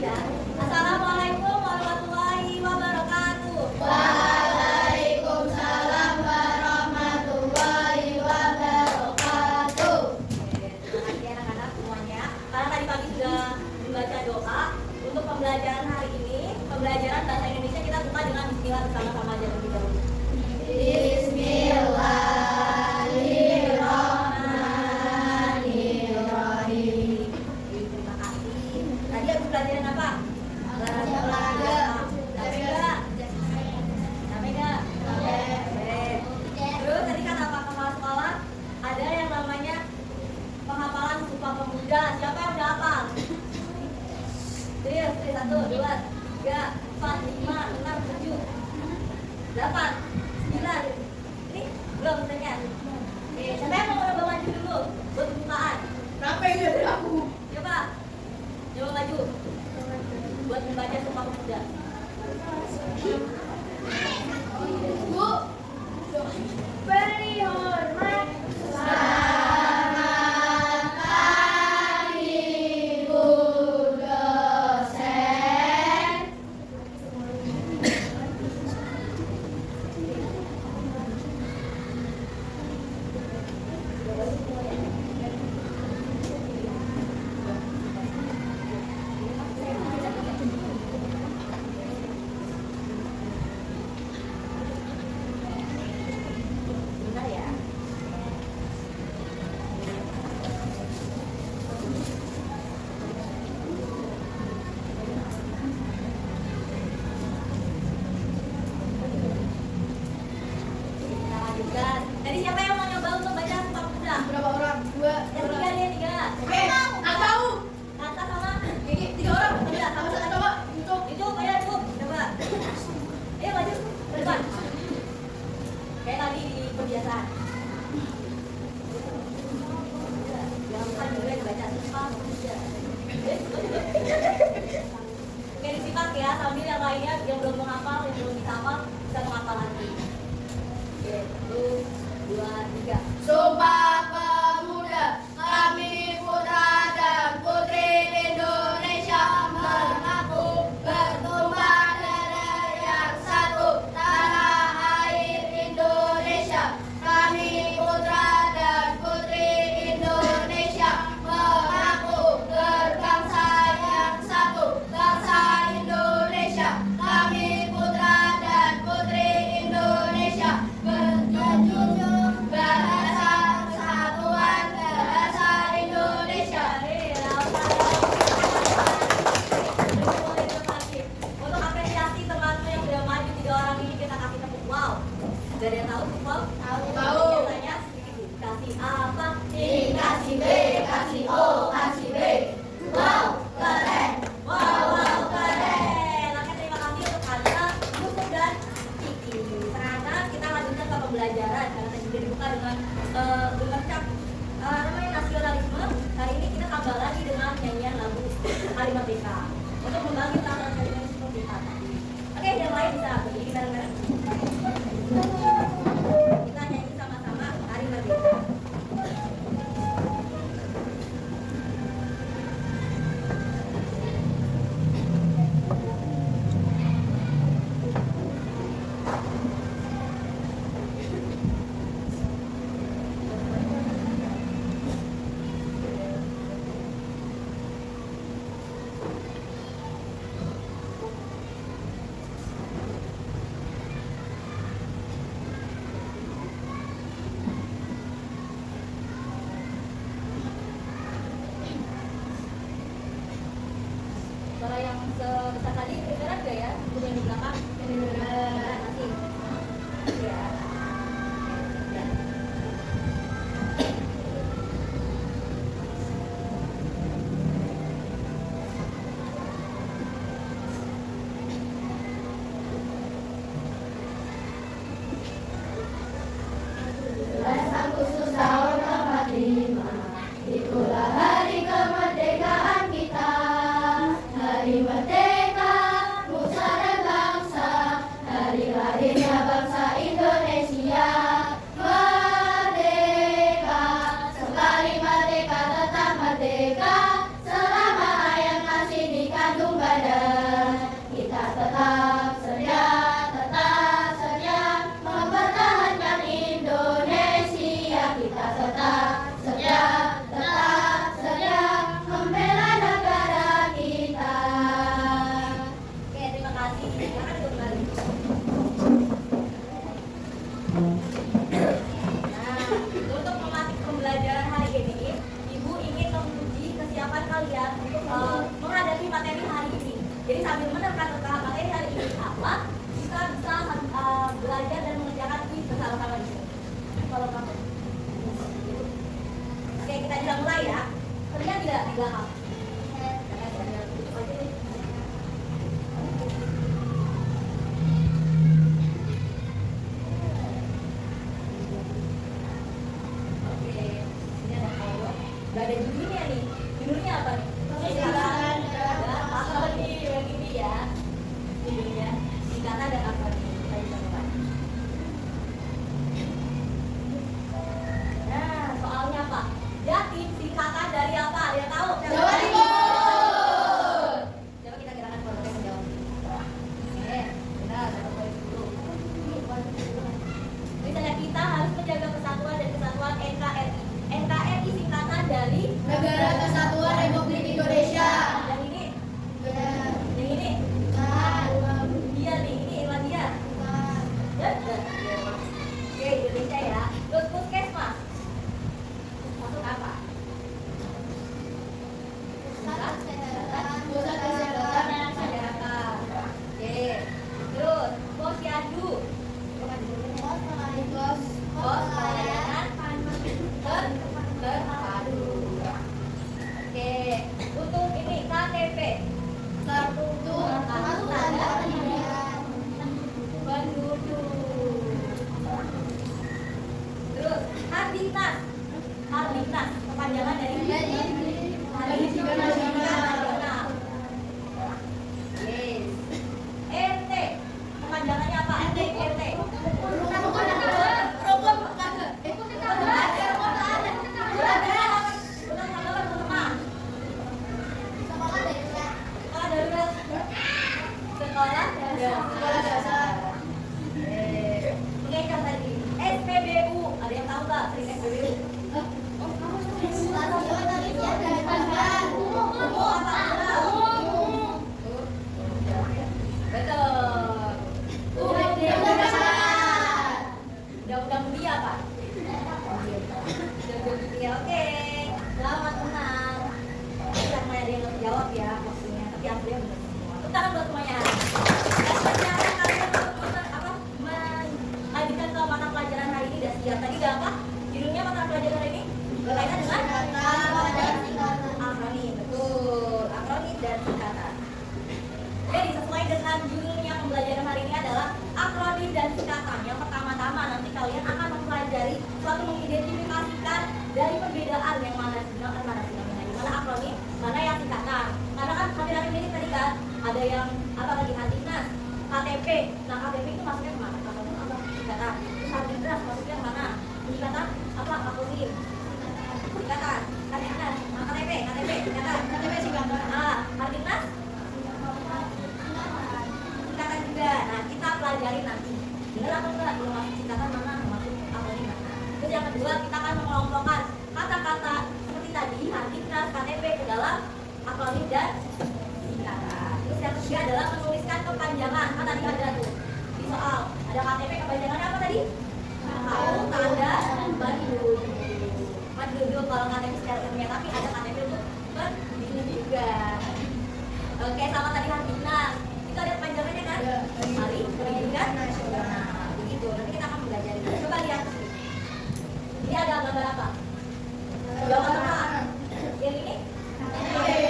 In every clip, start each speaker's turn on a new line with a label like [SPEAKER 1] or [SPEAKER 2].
[SPEAKER 1] ya. Assalamualaikum warahmatullahi wabarakatuh.
[SPEAKER 2] Waalaikumsalam warahmatullahi wabarakatuh.
[SPEAKER 1] Terima kasih anak-anak semuanya. Karena tadi pagi sudah membaca doa untuk pembelajaran hari ini, pembelajaran bahasa Indonesia kita buka dengan bismillah bersama-sama aja terlebih dahulu.
[SPEAKER 2] Bismillahirrahmanirrahim.
[SPEAKER 1] Terima kasih. Tadi habis pelajaran apa?
[SPEAKER 2] Olahraga.
[SPEAKER 1] Capek nggak? Capek nggak? Capek. Terus tadi kan apa kepala sekolah? Ada yang namanya penghafalan Sumpah Pemuda. Siapa yang udah hafal? Serius, 1, 2, 3, 4, 5, 6, 7, 8, 9. Ini belum misalnya. Oke, siapa yang mau coba maju dulu buat pembukaan?
[SPEAKER 2] Kenapa ini dari aku?
[SPEAKER 1] Coba maju buat membaca Sumpah Pemuda.
[SPEAKER 2] Bu, beri hormat. Selamat pagi, Bu dosen.
[SPEAKER 1] Bentar ya. Kita lanjutkan. Tadi siapa yang mau nyoba untuk baca Sumpah Pemuda?
[SPEAKER 2] Berapa orang? Dua.
[SPEAKER 1] Yang tiga nih, yang tiga.
[SPEAKER 2] Oke, aku tahu.
[SPEAKER 1] Kata sama
[SPEAKER 2] Ini 3 orang.
[SPEAKER 1] Iya, sama
[SPEAKER 2] Coba,
[SPEAKER 1] satu.
[SPEAKER 2] coba. Untuk
[SPEAKER 1] Itu pada itu. Coba. Ayo maju ke depan. Kayak tadi di kebiasaan. Jangan lupa juga dibaca Sumpah Pemuda. Oke, disimak ya, sambil yang lainnya yang belum menghafal, yang belum bisa hafal, bisa menghafal lagi. Oke, 1, 2, 3.
[SPEAKER 2] Sumpah Pemuda, kami putra dan putri Indonesia mengaku bertumpah darah yang satu, tanah air Indonesia. Kami putra dan putri Indonesia mengaku berbangsa yang satu, bangsa Indonesia. Kami putra dan putri Indonesia menjunjung bahasa kesatuan bahasa Indonesia.
[SPEAKER 1] Untuk apresiasi temanku yang sudah maju 3 orang ini, kita kasih tepuk wow. Gak ada yang tahu Sumpah?
[SPEAKER 2] Tahu.
[SPEAKER 1] Biasanya sedikit dikasih apa?
[SPEAKER 2] Dikasih B, kasih O, kasih B. Wow, keren.
[SPEAKER 1] Wow, keren. Oke, terima kasih untuk Anda, Yusuf dan Kiki. Sekarang kita lanjutkan ke pembelajaran karena tadi sudah dibuka dengan cap namanya nasionalisme. Hari ini kita tambah lagi dengan nyanyian lagu Hari Merdeka untuk membangkitkan nasionalisme kita tadi. Oke, yang lain bisa berdiri bareng-bareng. Kita nyanyi sama-sama Hari Merdeka. Suara yang sebesar tadi kedengeran gak ya? Untuk yang di belakang? Kedengeran. Masih? Ya. Ya.
[SPEAKER 2] Agustus tahun 45, itulah hari kemerdekaan kita. Hari merdeka, nusa dan bangsa. Hari
[SPEAKER 1] bersama, kita bisa belajar dan mengerjakan kuis bersama-sama di sini. Kalau kamu, oke kita bisa mulai ya. Terlihat tidak di belakang? Tutup aja deh. Oke, ini ada follow. Gak ada judulnya nih. Judulnya apa nih? Singkatan dan akronim. Yang ini ya. Judulnya singkatan dan akronim. Kita bisa mulai. Nah, soalnya apa? Jatim singkatan dari apa? Ada yang tahu?
[SPEAKER 2] Jawa Timur.
[SPEAKER 1] Coba kita gerakan kelompoknya menjawab. Oke, benar. Dapat poin 10. Misalnya kita harus menjaga persatuan dan kesatuan NKRI. NKRI singkatan dari
[SPEAKER 2] Negara Kesatuan Republik Indonesia.
[SPEAKER 1] yang ini,
[SPEAKER 2] Ya.
[SPEAKER 1] yang ini, dia nih, ini Irlandia. Oke, Indonesia ya. Terus puskesmas. Masuk apa?
[SPEAKER 2] Pusat Kesehatan
[SPEAKER 1] Masyarakat. Oke. Terus posyandu. Pos pelayanan terpadu. Oke. Untuk ini KTP.
[SPEAKER 2] Kartu tanda
[SPEAKER 1] Penduduk. Terus Hardiknas. Hardiknas kepanjangan dari Hari Jiwa Nasional. Yes. RT kepanjangannya apa? RT. Sekolah dasar. Mengejar tadi. SPBU. Ada yang tahu nggak? Sering SPBU. Betul. Undang-undang mulia apa? Undang-undang mulia. Oke. Selamat menang. Karena ada yang jawab ya maksudnya. Tapi aslinya benar semua. Tepuk tangan buat semuanya. Sekarang kalian mengajukan ke mata pelajaran hari ini udah siap. Tadi udah apa? Judulnya mata pelajaran hari ini berkaitan dengan akronim. Betul. Akronim dan singkatan. Jadi sesuai dengan judulnya pembelajaran hari ini adalah akronim dan singkatan. Yang pertama-tama nanti kalian akan mempelajari suatu mengidentifikasikan dari perbedaan yang mana mana akronim, mana yang singkatan. Karena kan hampir-hampir ini tadi kan ada yang apa lagi Hardiknas, KTP. Nah KTP itu masuknya kemana? Akronim apa? Singkatan. Terus Hardiknas masuknya kemana? Singkatan apa? Akronim. Singkatan. Hardiknas. Nah, KTP singkatan. KTP singkatan. Ah, Hardiknas singkatan juga. Nah, kita pelajari nanti. Benar atau enggak? Belum masuk singkatan mana? Masuk akronim mana? Terus yang kedua kita akan mengelompokkan kata-kata seperti tadi Hardiknas, KTP ke dalam akronim dan singkatan. Terus yang ketiga adalah menuliskan kepanjangan. Kan tadi ada tuh di soal ada KTP kepanjangannya apa tadi? Tahu tanda penduduk. Penduduk kalau KTP secara ilmiah, tapi ada KTP untuk penduduk juga. Oke, sama tadi Hardiknas. Itu ada kepanjangannya kan? Hari Pendidikan Nasional. Begitu. Nanti kita akan belajar. Coba lihat. Ini ada gambar apa? Jawa Tengah. Yang ini? KTP.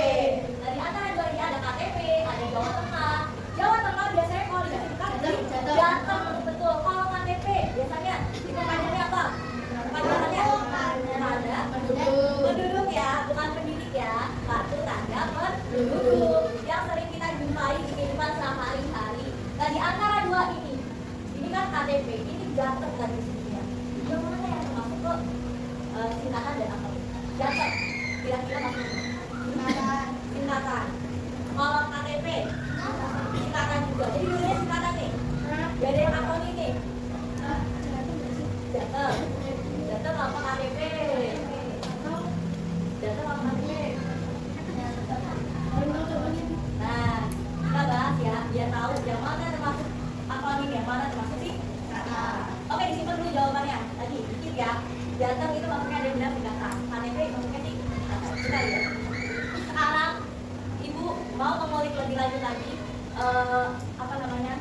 [SPEAKER 1] Dari antara dua ini ada KTP, ada Jawa Tengah. Jawa Tengah biasanya kalau disebutkan Jateng. Betul. Kalau KTP biasanya kepanjangannya apa? Kepanjangannya tanda penduduk ya, bukan pendidik ya. Kartu tanda penduduk yang sering kita jumpai di kehidupan sehari-hari. Nah di antara dua ini kan KTP, ini Jateng kan di sini ya. Yang mana yang termasuk ke singkatan dan akronim? Jateng, kira-kira masuk singkatan. Kalau KTP singkatan juga. Jadi dulunya singkatan nih. Gak ada yang akronim nih. Jateng. Jateng apa KTP? Jateng apa KTP? Nah, kita bahas ya, biar tahu yang mana termasuk akronim, yang mana termasuk singkatan. Oke, disimpan dulu jawabannya. Tadi dikit ya. Jateng itu maksudnya ada yang bilang singkatan. KTP maksudnya singkatan. Kita lihat. Sekarang Ibu mau mengulik lebih lanjut lagi apa namanya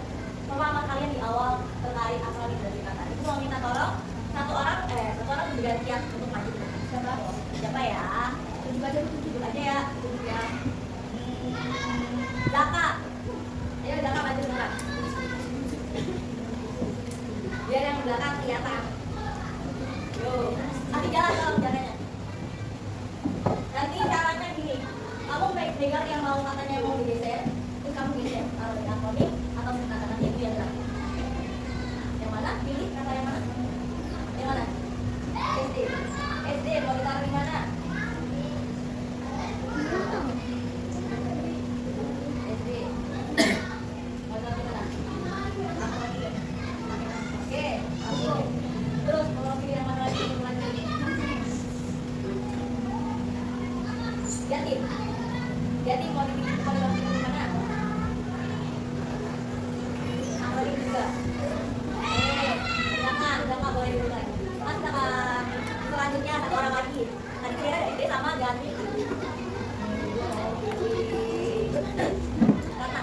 [SPEAKER 1] pemahaman kalian di awal terkait akronim dan singkatan. Itu mau minta tolong satu orang bergantian untuk maju. Siapa ya? Tunjuk aja ya. Tunjuk ya. Zaka. Ayo Zaka maju sebentar. Biar yang belakang kelihatan. Yo, nanti jalan kalau jalannya. Nanti caranya gini. Kamu pegang yang mau katanya mau digeser, terus kamu geser kalau dengan akronim atau singkatan nanti itu yang terakhir. Yang mana? Pilih kata yang mana? Yang mana? SD. SD mau ditaruh di mana? SD. Mau ditaruh di mana? Akronim. Oke, langsung. Terus kalau pilih yang mana lagi? Jatim. Jatim mau dipilih di mana? Akronim juga. Silakan boleh dimulai. Mas selanjutnya satu orang lagi. Tadi kira SD sama ganti. Rata.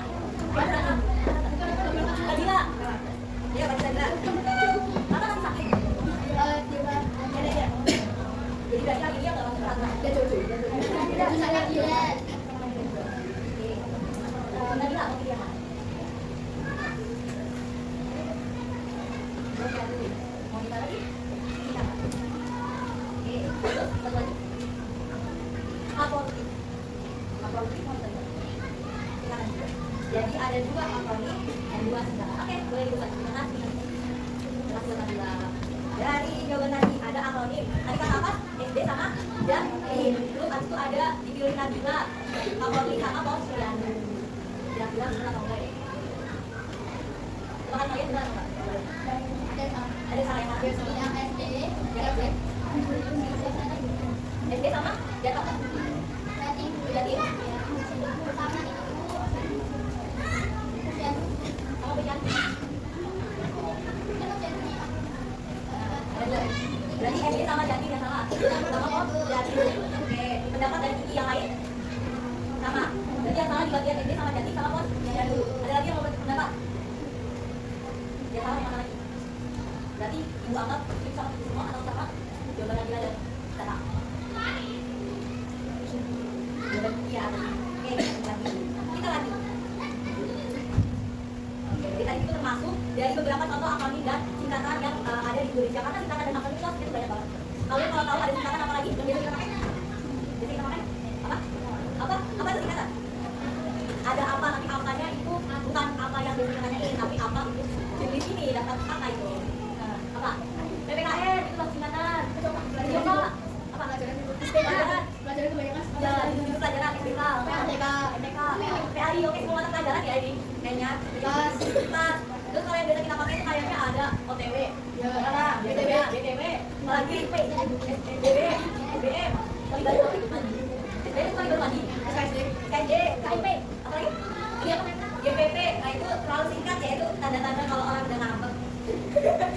[SPEAKER 1] Badila. Iya, Badila. Rata kan sakit. Jadi Badila ini yang nggak masuk Rata. Dia cucu.
[SPEAKER 2] Sangat gila.
[SPEAKER 1] Badila mau pilih yang mana? Mau kita lagi? Oke, terus satu lagi. Akronim mau kita. Jadi ada dua akronim dan dua singkatan. Oke, boleh dibuka. Terima kasih. Terima kasih Nabila. Dari jawaban tadi ada akronim. Tadi kata apa? SD sama Jatim. Terus abis itu ada dipilih Nabila. Akronim sama Posyandu. Kira-kira benar atau enggak ya? Teman kalian benar atau enggak? Ada salah yang mana?
[SPEAKER 2] Yang SD.
[SPEAKER 1] SD sama Jatim. Jatim. Sama Posyandu. Berarti SD sama Jatim yang salah. Sama Posyandu. Oke, pendapat dari Kiki yang lain? Sama. Berarti yang salah di bagian SD sama Jatim sama Posyandu. Ada lagi yang mau berpendapat? Yang salah yang mana lagi? Berarti ibu anggap itu sama itu semua atau sama jawaban Nabila dan Zaka? Jawaban iya. Oke, kita lanjut. Oke, jadi tadi itu termasuk dari beberapa contoh akronim dan singkatan yang ada di Indonesia. Karena singkatan dan akronim itu banyak banget. Kalian kalau tahu ada singkatan apa lagi? Yang biasa kita pakai? Biasa kita pakai? Apa? Apa itu singkatan? Ada apa, tapi apanya itu bukan apa yang biasa kita tanyain, tapi apa itu jenis ini dapat kata itu. Apa? PPKN itu masuk singkatan. Coba apa?
[SPEAKER 2] Pelajaran kebanyakan
[SPEAKER 1] Ya, itu pelajaran SPK, MTK, PAI, oke semua mata pelajaran ya ini. Kayaknya kelas. Terus kalau yang biasa kita pakai itu kayaknya ada OTW, BTW, lagi SBB, SBM, kali baru mandi. SBM itu kali baru mandi. KJ, KIP, apa lagi? Iya, GPP. Nah itu terlalu singkat ya, itu tanda-tanda kalau orang udah ngambek.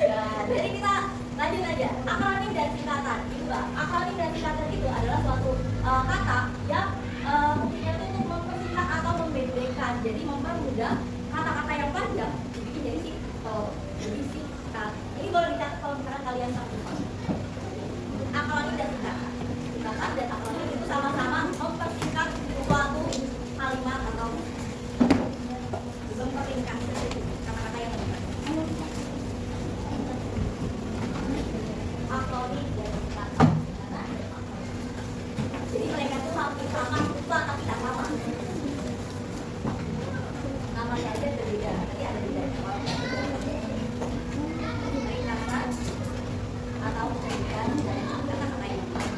[SPEAKER 1] Ya, jadi kita lanjut aja. Akronim dan singkatan itu akronim dan singkatan itu adalah suatu kata yang fungsinya itu untuk mempersingkat atau membedakan. Jadi mempermudah kata-kata yang panjang dibikin jadi lebih singkat. Ini boleh dicatat kalau misalkan kalian sambungkan. Akronim dan singkatan. Singkatan dan akronim itu sama-sama mempersingkat suatu kalimat atau mempersingkat kata-kata yang lebih panjang. Akronim dan singkatan. Jadi mereka itu hampir sama, tapi tak sama. Namanya aja berbeda, tapi ada bedanya. Ringkasan atau perbedaan dari kata-kata yang banyak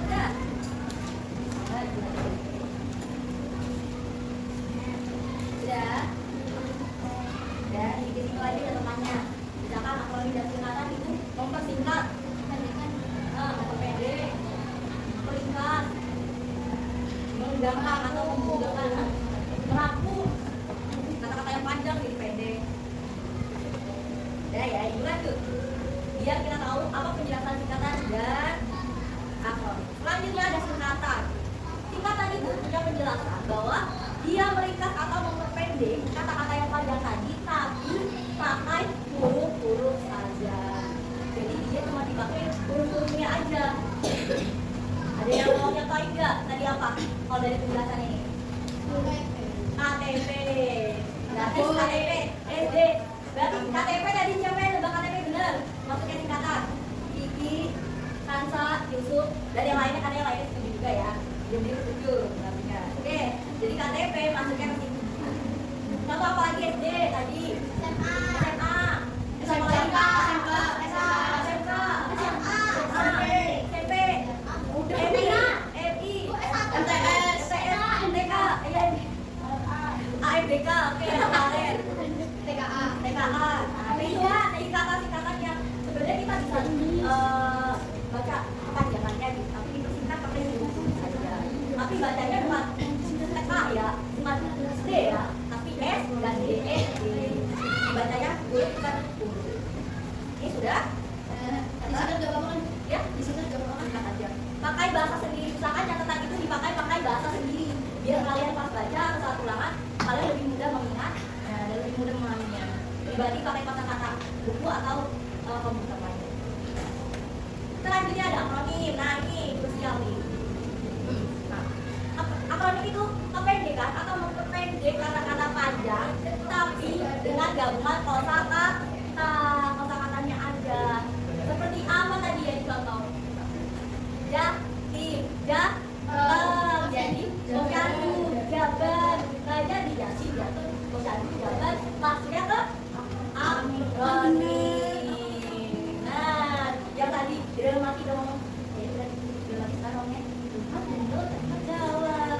[SPEAKER 1] kan? Sudah? Dan di sini lagi ada temannya. Misalkan akronim dan singkatan itu mempersingkat, memperpendek, memperingkat, menggampang atau memudahkan, merampung kata-kata yang panjang jadi pendek. Ya, ini lanjut. Biar kita tahu apa penjelasan singkatan dan akronim. Selanjutnya ada singkatan. Singkatan itu punya penjelasan bahwa dia meringkas atau memperpendek kata-kata yang panjang tadi, tapi pakai huruf-huruf saja. Jadi dia cuma dipakai huruf-hurufnya aja. Ada yang mau nyatain nggak? Tadi apa? Kalau dari penjelasan ini? KTP. Berarti KTP SD. Berarti KTP tadi siapa yang nebak KTP benar? Maksudnya singkatan. Kiki, Kansa, Yusuf, dan yang lainnya, karena yang lainnya setuju juga ya. Jadi setuju. Oke, jadi KTP masuknya ke sini. Contoh apa lagi SD tadi? SMA. SMA lagi SMK. SMK. SMP. MI. MTS. MTK. AMDK. Oke, yang kemarin. TKA. Nah, itu kan singkatan-singkatannya. Sebenarnya kita bisa baca kepanjangannya gitu, tapi dipersingkat pakai huruf saja. Tapi bacanya bukan TK ya, bukan D ya, tapi S dan D, bacanya huruf bukan huruf. Ini sudah?
[SPEAKER 2] Di situ juga apa kan?
[SPEAKER 1] Ya?
[SPEAKER 2] Di situ juga apa kan?
[SPEAKER 1] Aja. Pakai bahasa sendiri, misalkan catatan itu dipakai bahasa sendiri, biar kalian pas baca atau saat ulangan kalian lebih mudah mengingat dan lebih mudah memahaminya. Pribadi pakai kata-kata buku atau komputer lain. Selanjutnya ada akronim. Nah ini krusial nih. Nah, akronim itu kependekan atau memperpendek kata-kata panjang, tapi dengan gabungan kosakata. Kosakatanya aja. Seperti apa tadi yang dicontoh? Jatim, jadi posyandu, jaban, jadi jatim, jatuh, posyandu, jaban, maksudnya ke akronim. Nah, yang tadi udah mati dong. Ya udah mati sekarang ya. Betul, jawab.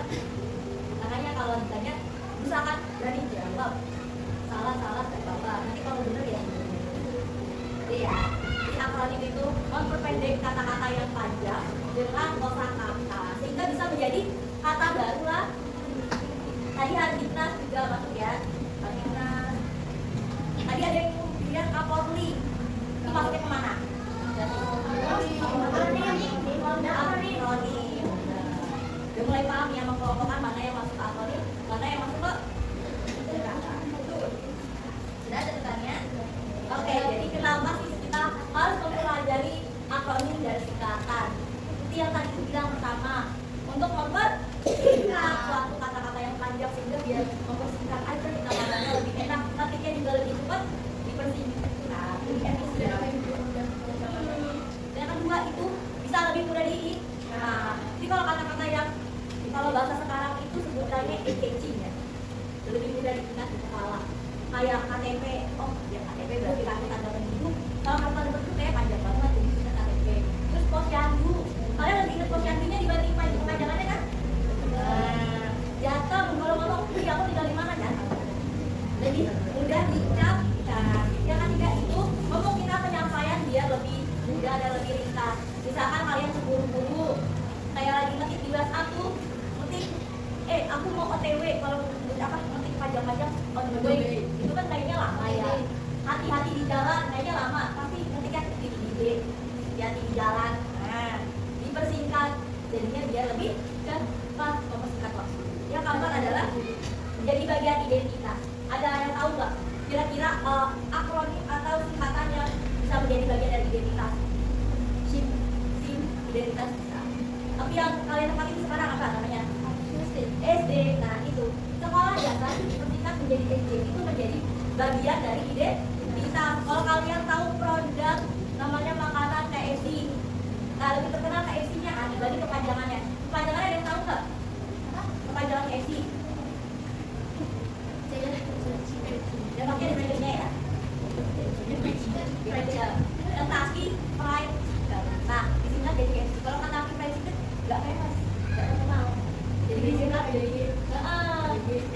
[SPEAKER 1] Makanya kalau ditanya, misalkan berani jawab. Salah dari bapak. Nanti kalau bener ya. Iya. Di akronim itu memperpendek kata-kata yang panjang dengan kosakata sehingga bisa menjadi kata baru lah. Tadi Hardinas juga masuk ya. Hardinas. Tadi ada yang bilang Kapolri. Itu masuknya kemana? Akronim. Udah mulai paham ya mengkelompokkan mana yang masuk ke akronim, mana yang masuk ke kata. Sudah ada tanya? Oke, jadi kenapa sih kita harus mempelajari akronim dan singkatan? Seperti yang tadi aku bilang pertama, untuk mempersingkat suatu kata-kata yang panjang sehingga biar mempersingkat aja kita ngomongnya lebih enak, ketiknya juga lebih cepat dipersingkat. Nah, lebih efisien. Dan kedua itu bisa lebih mudah diingat. Nah, jadi kalau kata-kata yang kalau bahasa sekarang itu sebutannya catching ya, lebih mudah diingat di kepala. Kayak KTP, oh ya KTP berarti kartu tanda penduduk. Kalau kartu tanda penduduk kayak panjang banget, jadi ingat KTP. Terus posyandu, kalian lebih ingat posyandunya dibanding kepanjangannya kan? Jateng, kalau ngomong, aku tinggal di mana Jateng? Jadi mudah diingat. Nah, yang ketiga itu kemungkinan penyampaian biar lebih mudah dan lebih ringkas. Misalkan kalian seburu-buru, kayak lagi ngetik di WhatsApp tuh, ngetik, aku mau OTW, kalau ngetik panjang-panjang OTW, itu kan kayaknya lama ya. Hati-hati di jalan, kayaknya lama, tapi ngetiknya hati-hati di jalan. Nah, dipersingkat, jadinya biar lebih cepat mempersingkat waktu. Yang keempat adalah jadi bagian identitas. Ada yang tahu nggak? Kira-kira akronim atau singkatan yang bisa menjadi bagian dari identitas? SIM, identitas bisa. Tapi yang kalian tempati sekarang apa namanya? SD. Nah itu sekolah dasar dipersingkat menjadi SD, itu menjadi bagian dari identitas. Kalau kalian tahu produk namanya makanan KFC, nah lebih terkenal KFC-nya kan dibanding kepanjangannya. Kepanjangannya ada yang tahu nggak? Kepanjangan KFC. Dan pakai di Indonesia ya. Kentucky Fried Chicken. Nah, di sini jadi KFC. Kalau Kentucky Fried Chicken nggak famous, nggak terkenal. Jadi di sini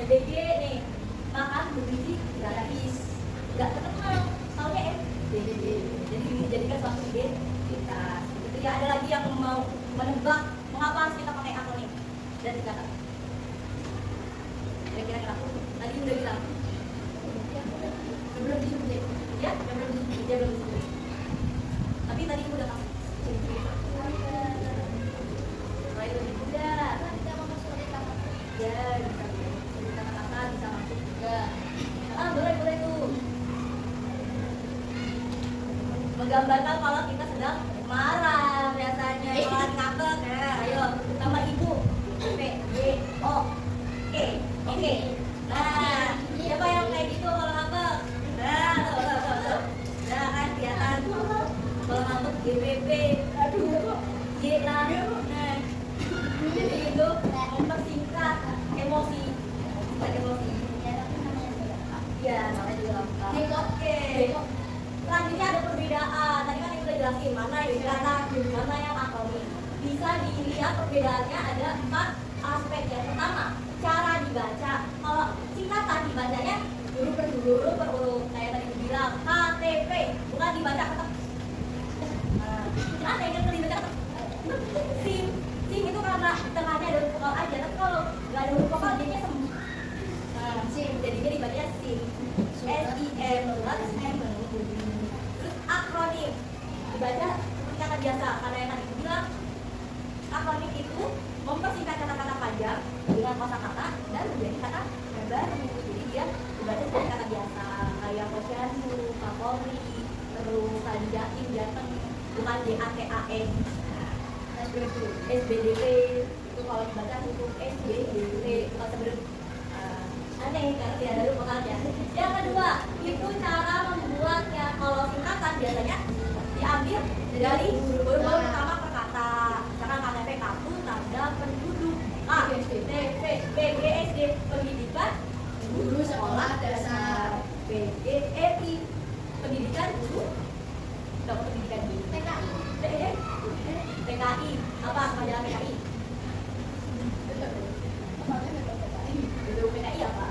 [SPEAKER 1] DG nih makan bergizi gratis, nggak terkenal. Taunya DG. Jadi dijadikan suatu identitas. Itu ya. Ada lagi yang mau menebak mengapa harus kita pakai akronim dan singkatan? Kira-kira kenapa? Tadi udah bilang. Belum disebut ya? Belum disebut. Tapi tadi aku udah kasih cerita. Supaya lebih mudah. Ya, bisa. menggambarkan kalau kita sedang marah biasanya, kalau ngambek ya. Ayo sama ibu. P Y O E. Oke. Nah, siapa yang kayak gitu kalau ngambek? Nah, tuh. Nah, kan kelihatan kalau ngambek GBB. Aduh. Y lah. Nah. Jadi itu mempersingkat emosi. Emosi. Ya, namanya juga lengkap. Oke. Selanjutnya ada perbedaan. Tadi kan kita udah jelasin mana yang kelihatan, mana yang akronim. Bisa dilihat perbedaannya ada 4 aspek. Yang pertama, cara dibaca. Kalau singkatan dibacanya huruf per huruf. Kayak tadi dibilang KTP, bukan dibaca ketek. Ada yang dibaca ketek. SIM itu karena tengahnya ada huruf vokal aja. Tapi kalau nggak ada huruf vokal jadinya semu. SIM, jadinya dibacanya SIM. SIM, terus akronim dibaca seperti kata biasa, karena yang tadi bilang akronim itu mempersingkat kata-kata panjang dengan kosakata dan menjadi kata baru. Jadi dia dibaca seperti kata biasa, kayak Posyandu, Kapolri, terus tadi Jatim, Jateng, bukan JATAN. SBDP itu kalau dibaca hukum SBDP, bukan sebelum aneh karena tidak ada huruf vokalnya. Yang kedua, itu cara membuatnya. Kalau singkatan biasanya diambil dari huruf pertama per kata. Misalkan KTP, kartu tanda penduduk. A, TP, BGSD, pendidikan guru sekolah dasar. PGRI, pendidikan guru. Pendidikan guru. PKI, apa majalah PKI? PKI apa?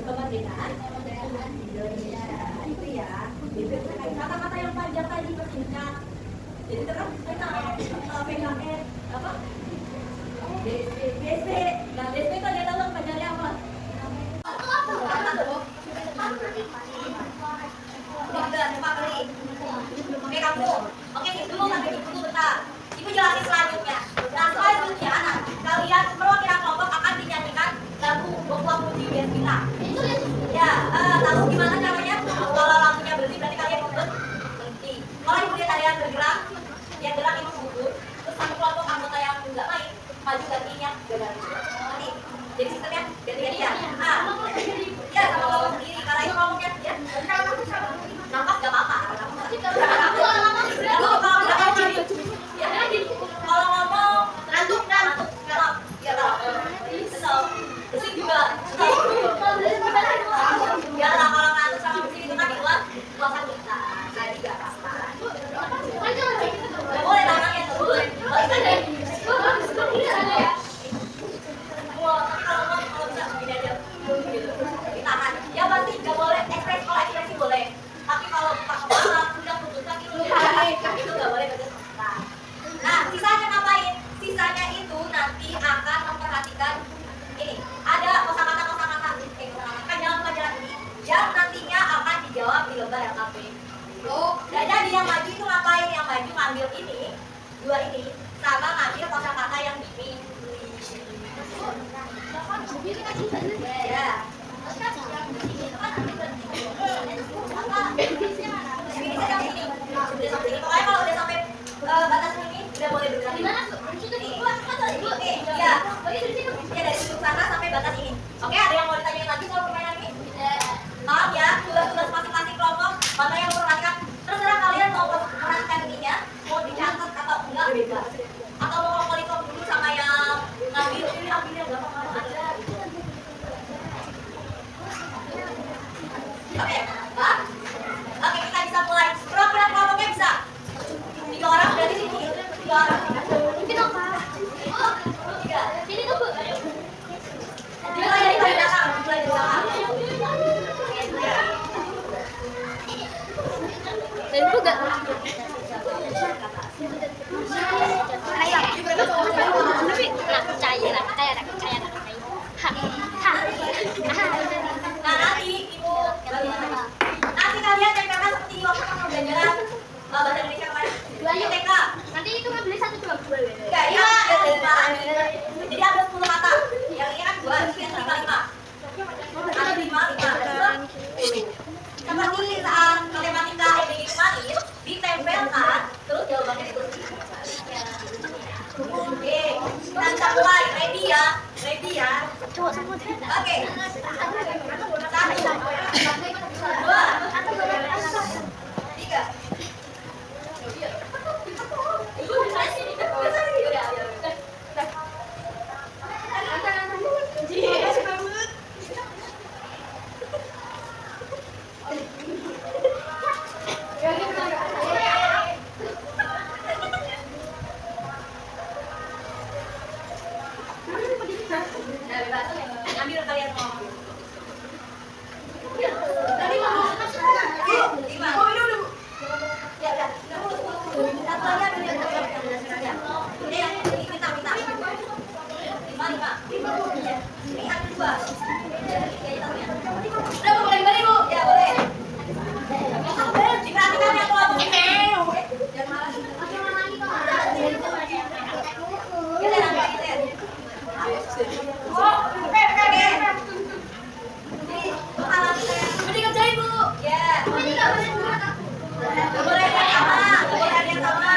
[SPEAKER 1] Kemerdekaan Indonesia. Itu ya. Itu kata-kata yang panjang tadi persingkat. Jadi terus PKN apa? DSP. Nah, DSP itu ada tahu panjangnya apa? Oke kamu. Oke, dulu sampai dulu bentar. Ibu jelasin selanjutnya. Nah, selanjutnya kalian perwakilan kelompok akan dinyanyikan lagu Buah Puji Biar Kita. Ya, tahu gimana caranya? Kalau lagunya berhenti berarti kalian berhenti. Kalau ibu lihat kalian bergerak, yang gerak itu gugur. Terus satu kelompok anggota yang nggak main maju gantinya ganti. Jadi sistemnya ganti-gantian. Ya sama kelompok sendiri. Karena itu kelompoknya ya. Nangkap nggak apa-apa. Kalau ngomong ngantuk galak bersih juga ya lah. Kalau ngantuk sama bersih itu kan di luar kuasa kita, jadi nggak apa-apa. Nggak boleh tangannya tuh boleh. Tapi kalau bisa begini aja ditahan. Ya pasti nggak boleh ekspresi. Kalau ekspresi boleh, tapi kalau buka kepala udah putuskan itu nggak boleh bergerak. Nah, sisanya ngapain? Sisanya itu nanti akan memperhatikan ini. Ada kosakata kan dalam pelajaran ini yang nantinya akan dijawab di lembar LKP. Dan jadi yang maju itu ngapain? Yang maju ngambil ini, dua ini, sama ngambil kosakata yang dipilih. Ya. Pokoknya kalau udah sampai batas ini udah boleh bergerak. Iya, dari sudut sana sampai batas ini. Oke, ada yang mau ditanyain lagi soal permainan ini? Maaf ya, tugas-tugas masing-masing kelompok mana yang memperhatikan. Terserah kalian mau memperhatikan ininya, mau dicatat atau enggak bebas. Atau mau koliko dulu sama yang ngambil ini ambilnya gampang aja. Oke, Pak. Oke, kita bisa mulai. Perwakilan kelompoknya bisa 3 orang berarti sini. 3 orang. Ini dong, Pak. 3. Sini tuh, Bu. Mulai dari belakang, mulai dari belakang. Dan juga nah nanti ibu nanti kalian tempelkan seperti waktu kamu belajaran bahasa Indonesia kemarin di TK. Nanti itu kan beli 1 cuma 2 enggak ya, jadi ada 10 kata yang ini kan 2, ini 5 ada 5 Oke. 1, 2, 3. Ambil kalian mau. Tadi mau 5. Oh, ini udah. Ya udah. Satu lagi ambil yang ini yang minta. 5. Ini ambil 2. Udah boleh kembali, Bu. Ya, boleh. Diperhatikan ya, Bu. Jangan malah. Kita ambil kita ya. Oh, mending kerjain, Bu. Ya. Gak boleh yang sama. Gak boleh yang sama.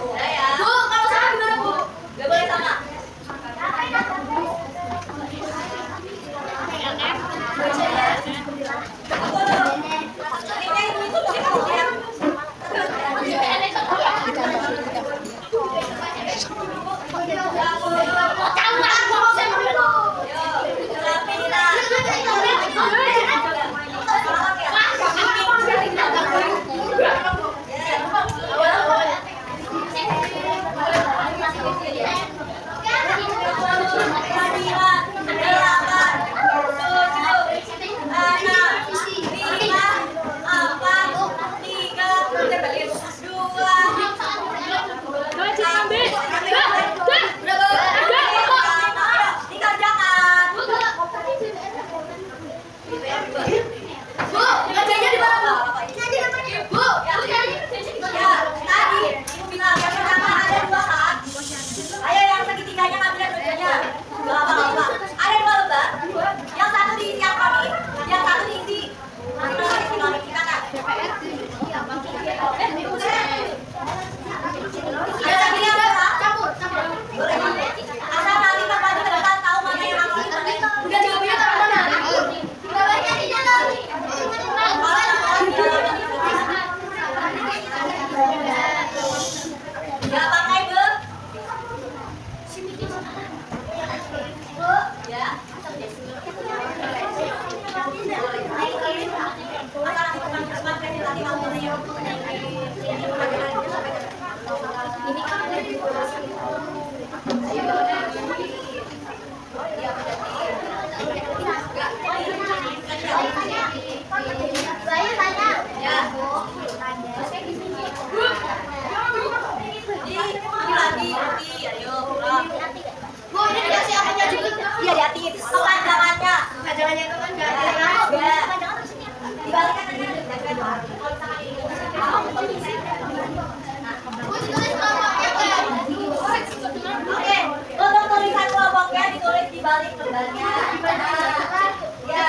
[SPEAKER 1] Udah ya. Bu, kalau sama gimana, Bu? Gak boleh sama. Balik lembarnya. Ya,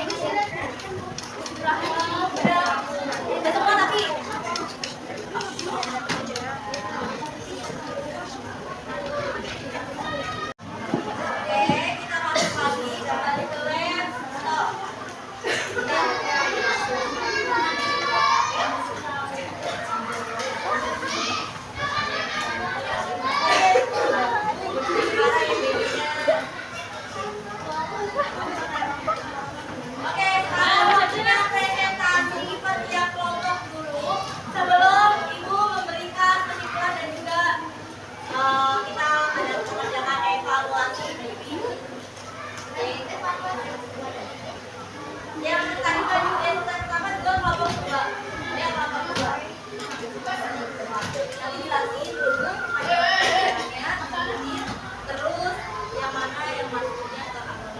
[SPEAKER 1] Udah semua tapi oke, kita masuk lagi kembali ke lab. Stop. Oke, sekarang kita presentasi per tiap kelompok dulu sebelum Ibu memberikan kesimpulan dan juga kita ada mengerjakan evaluasi baby. Yang tadi baju yang pertama juga kelompok 2. Ini kelompok 2. Yang dijelasin dulu pelajarannya, terus yang mana yang masuknya ke akun.